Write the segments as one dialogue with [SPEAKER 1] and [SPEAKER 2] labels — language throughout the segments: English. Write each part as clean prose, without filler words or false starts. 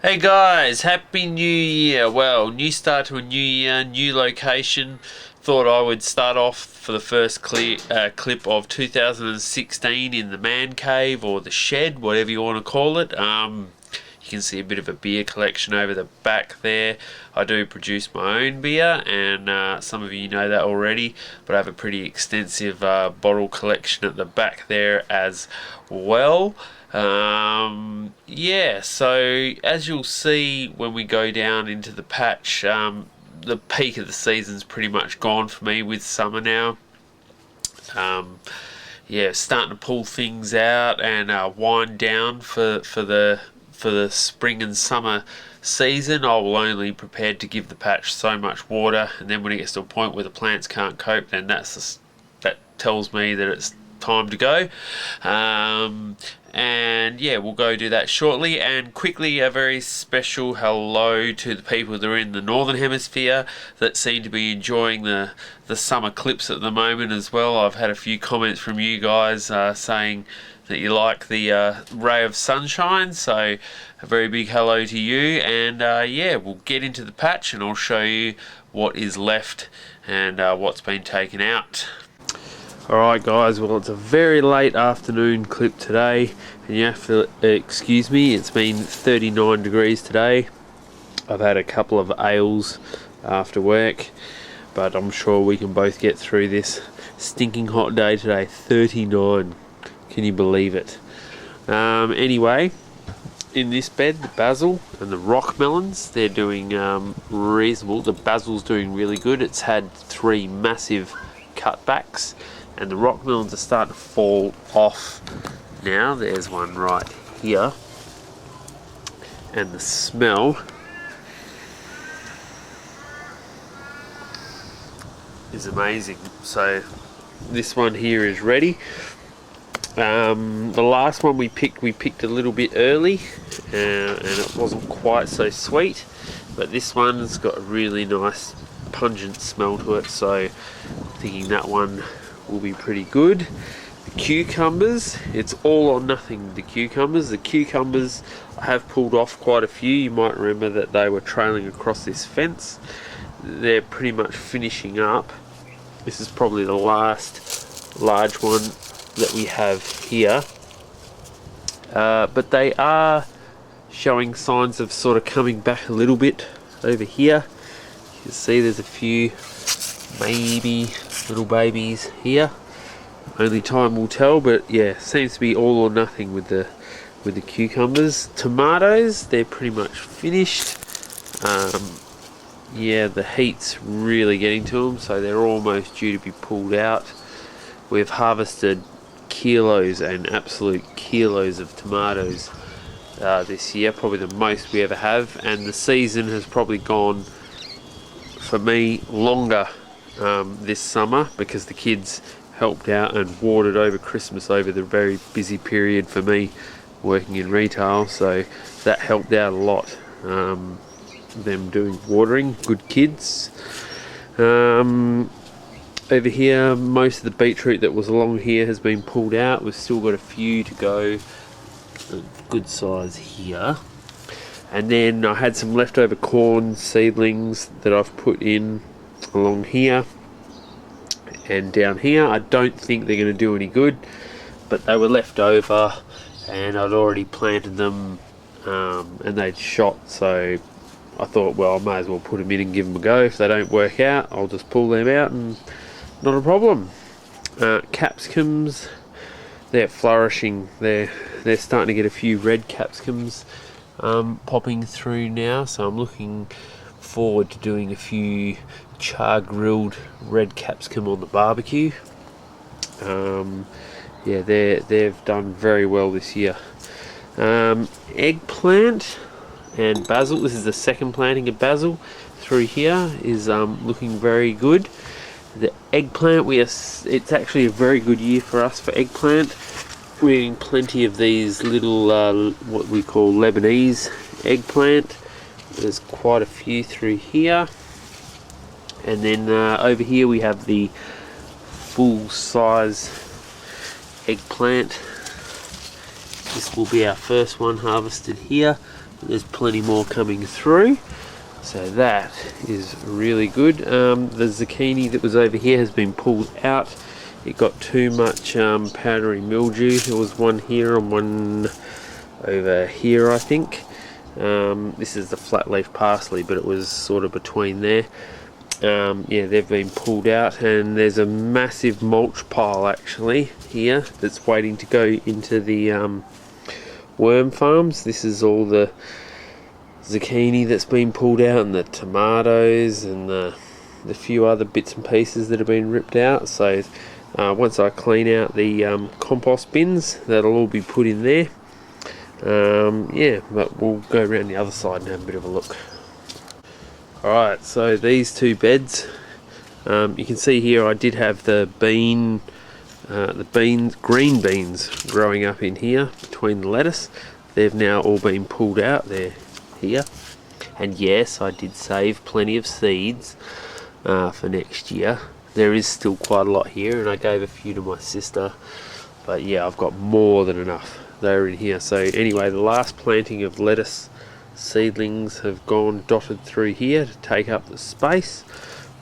[SPEAKER 1] Hey guys, Happy New Year. Well, new start to a new year, new location. Thought I would start off for the first clip of 2016 in the man cave or the shed, whatever you want to call it. You can see a bit of a beer collection over the back there. I do produce my own beer, and some of you know that already, but I have a pretty extensive bottle collection at the back there as well. Yeah, so as you'll see when we go down into the patch, the peak of the season's pretty much gone for me with summer now. Yeah, starting to pull things out and wind down for the spring and summer season. I will only prepared to give the patch so much water, and then when it gets to a point where the plants can't cope, then that tells me that it's time to go. And yeah, we'll go do that shortly. And quickly, a very special hello to the people that are in the northern hemisphere that seem to be enjoying the summer clips at the moment as well. I've had a few comments from you guys saying that you like the ray of sunshine, so a very big hello to you. And yeah, we'll get into the patch and I'll show you what is left and what's been taken out. Alright guys, well, it's a very late afternoon clip today, and you have to excuse me, it's been 39 degrees today. I've had a couple of ales after work, but I'm sure we can both get through this stinking hot day today. 39, can you believe it? Anyway, in this bed, the basil and the rock melons, they're doing reasonable. The basil's doing really good. It's had 3 massive cutbacks, and the rock melons are starting to fall off now. There's one right here, and the smell is amazing. So this one here is ready. The last one we picked a little bit early, and it wasn't quite so sweet, but this one's got a really nice pungent smell to it, so thinking that one will be pretty good. The cucumbers, it's all or nothing with the cucumbers. The cucumbers, I have pulled off quite a few. You might remember that they were trailing across this fence. They're pretty much finishing up. This is probably the last large one that we have here. But they are showing signs of sort of coming back a little bit over here. You can see there's a few maybe little babies here. Only time will tell, but yeah, seems to be all or nothing with the cucumbers. Tomatoes, they're pretty much finished. Yeah, the heat's really getting to them, so they're almost due to be pulled out. We've harvested kilos and absolute kilos of tomatoes this year, probably the most we ever have, and the season has probably gone for me longer this summer because the kids helped out and watered over Christmas, over the very busy period for me working in retail, so that helped out a lot. Them doing watering, good kids. Over here, most of the beetroot that was along here has been pulled out. We've still got a few to go, a good size here. And then I had some leftover corn seedlings that I've put in along here and down here. I don't think they're going to do any good, but they were left over and I'd already planted them, and they'd shot, so I thought, well, I may as well put them in and give them a go. If they don't work out, I'll just pull them out and not a problem. Capsicums, they're flourishing. They're starting to get a few red capsicums popping through now, so I'm looking forward to doing a few char grilled red capsicum on the barbecue. Yeah, they've done very well this year. Eggplant and basil, this is the second planting of basil through here, is looking very good. The eggplant, it's actually a very good year for us for eggplant. We're getting plenty of these little what we call Lebanese eggplant. There's quite a few through here, and then over here we have the full size eggplant. This will be our first one harvested here. but there's plenty more coming through, so that is really good. The zucchini that was over here has been pulled out. It got too much powdery mildew. There was one here and one over here, I think. This is the flat leaf parsley, but it was sort of between there. Yeah, they've been pulled out, and there's a massive mulch pile actually here that's waiting to go into the worm farms. This is all the zucchini that's been pulled out, and the tomatoes, and the few other bits and pieces that have been ripped out. So once I clean out the compost bins, that'll all be put in there. Yeah, but we'll go around the other side and have a bit of a look. Alright, so these two beds, you can see here I did have the green beans growing up in here between the lettuce. They've now all been pulled out. They're here, and yes, I did save plenty of seeds for next year. There is still quite a lot here, and I gave a few to my sister, but yeah, I've got more than enough. They're in here. So anyway, the last planting of lettuce seedlings have gone dotted through here to take up the space.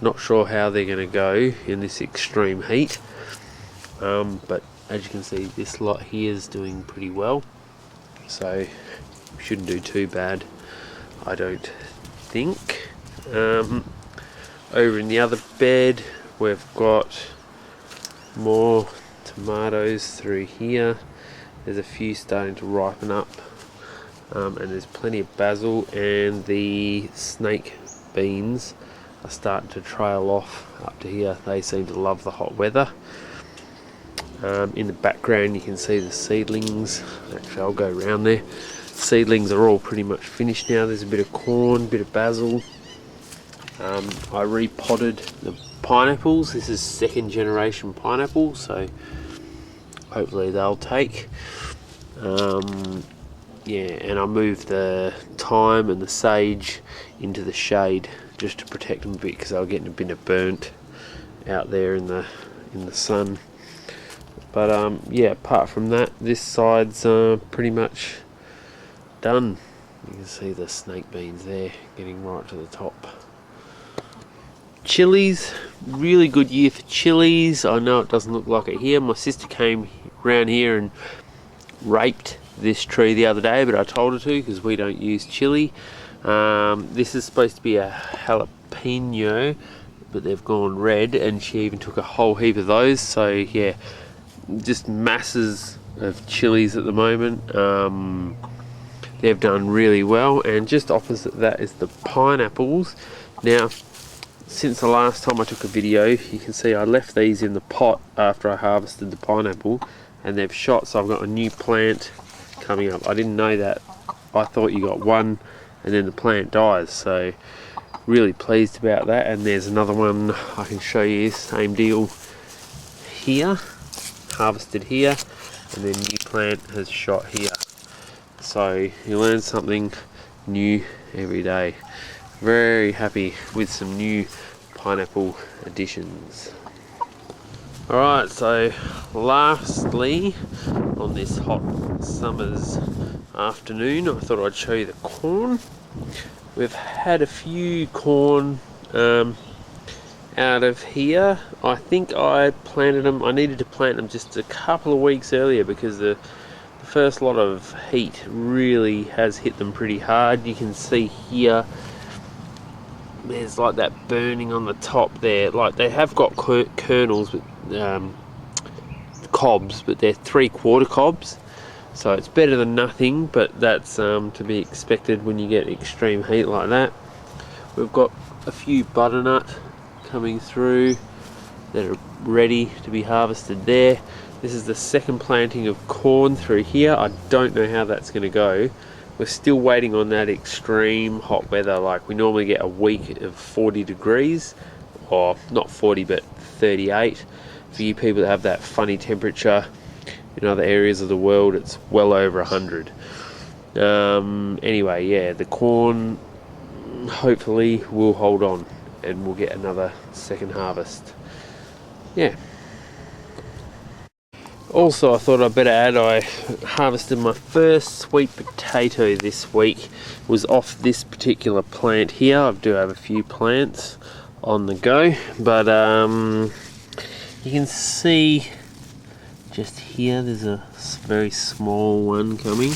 [SPEAKER 1] Not sure how they're going to go in this extreme heat, but as you can see, this lot here is doing pretty well, so shouldn't do too bad, I don't think. Over in the other bed we've got more tomatoes through here. There's a few starting to ripen up, and there's plenty of basil, and the snake beans are starting to trail off up to here. They seem to love the hot weather. In the background you can see the seedlings. Actually, I'll go around there. Seedlings are all pretty much finished now. There's a bit of corn, bit of basil. I repotted the pineapples. This is second generation pineapple, so hopefully they'll take. Yeah, and I moved the thyme and the sage into the shade just to protect them a bit, because they were getting a bit burnt out there in the sun. But yeah, apart from that, this side's pretty much done. You can see the snake beans there getting right to the top. Chilies, really good year for chilies. I know it doesn't look like it here. My sister came round here and raped this tree the other day, but I told her to because we don't use chili. This is supposed to be a jalapeno, but they've gone red, and she even took a whole heap of those. So yeah, just masses of chilies at the moment. They've done really well, and just opposite that is the pineapples. Now, since the last time I took a video, you can see I left these in the pot after I harvested the pineapple, and they've shot, so I've got a new plant coming up. I didn't know that. I thought you got one and then the plant dies, so really pleased about that. And there's another one I can show you, same deal here, harvested here, and then new plant has shot here. So you learn something new every day. Very happy with some new pineapple additions. Alright, so lastly, on this hot summer's afternoon, I thought I'd show you the corn. We've had a few corn out of here. I think I planted them, I needed to plant them just a couple of weeks earlier, because the first lot of heat really has hit them pretty hard. You can see here there's like that burning on the top there. Like, they have got kernels, but cobs, but they're 3/4 cobs, so it's better than nothing, but that's to be expected when you get extreme heat like that. We've got a few butternut coming through that are ready to be harvested there. This is the second planting of corn through here. I don't know how that's going to go. We're still waiting on that extreme hot weather. Like, we normally get a week of 40 degrees, or not 40 but 38. For you people that have that funny temperature in other areas of the world, it's well over 100. Anyway, yeah, the corn hopefully will hold on and we'll get another second harvest. Yeah. Also, I thought I'd better add, I harvested my first sweet potato this week. It was off this particular plant here. I do have a few plants on the go, but you can see just here there's a very small one coming.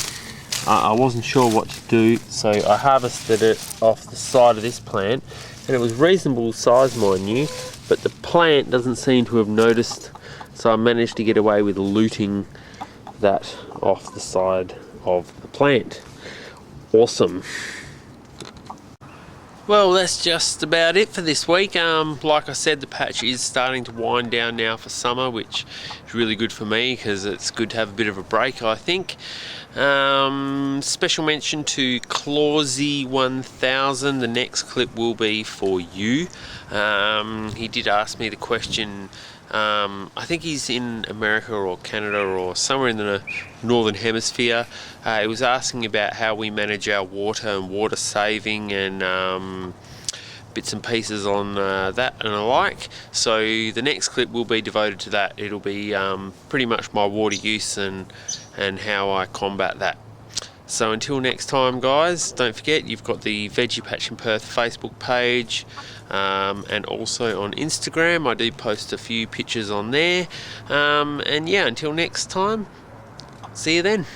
[SPEAKER 1] I wasn't sure what to do, so I harvested it off the side of this plant, and it was reasonable size, mind you, but the plant doesn't seem to have noticed, so I managed to get away with looting that off the side of the plant. Awesome. Well, that's just about it for this week. Like I said, the patch is starting to wind down now for summer, which is really good for me because it's good to have a bit of a break, I think. Special mention to Clausey 1000. The next clip will be for you. He did ask me the question. I think he's in America or Canada or somewhere in the northern hemisphere. He was asking about how we manage our water and water saving and bits and pieces on that and the like. So the next clip will be devoted to that. It'll be pretty much my water use and how I combat that. So until next time, guys, don't forget you've got the Veggie Patch in Perth Facebook page, and also on Instagram. I do post a few pictures on there, and yeah, until next time, see you then.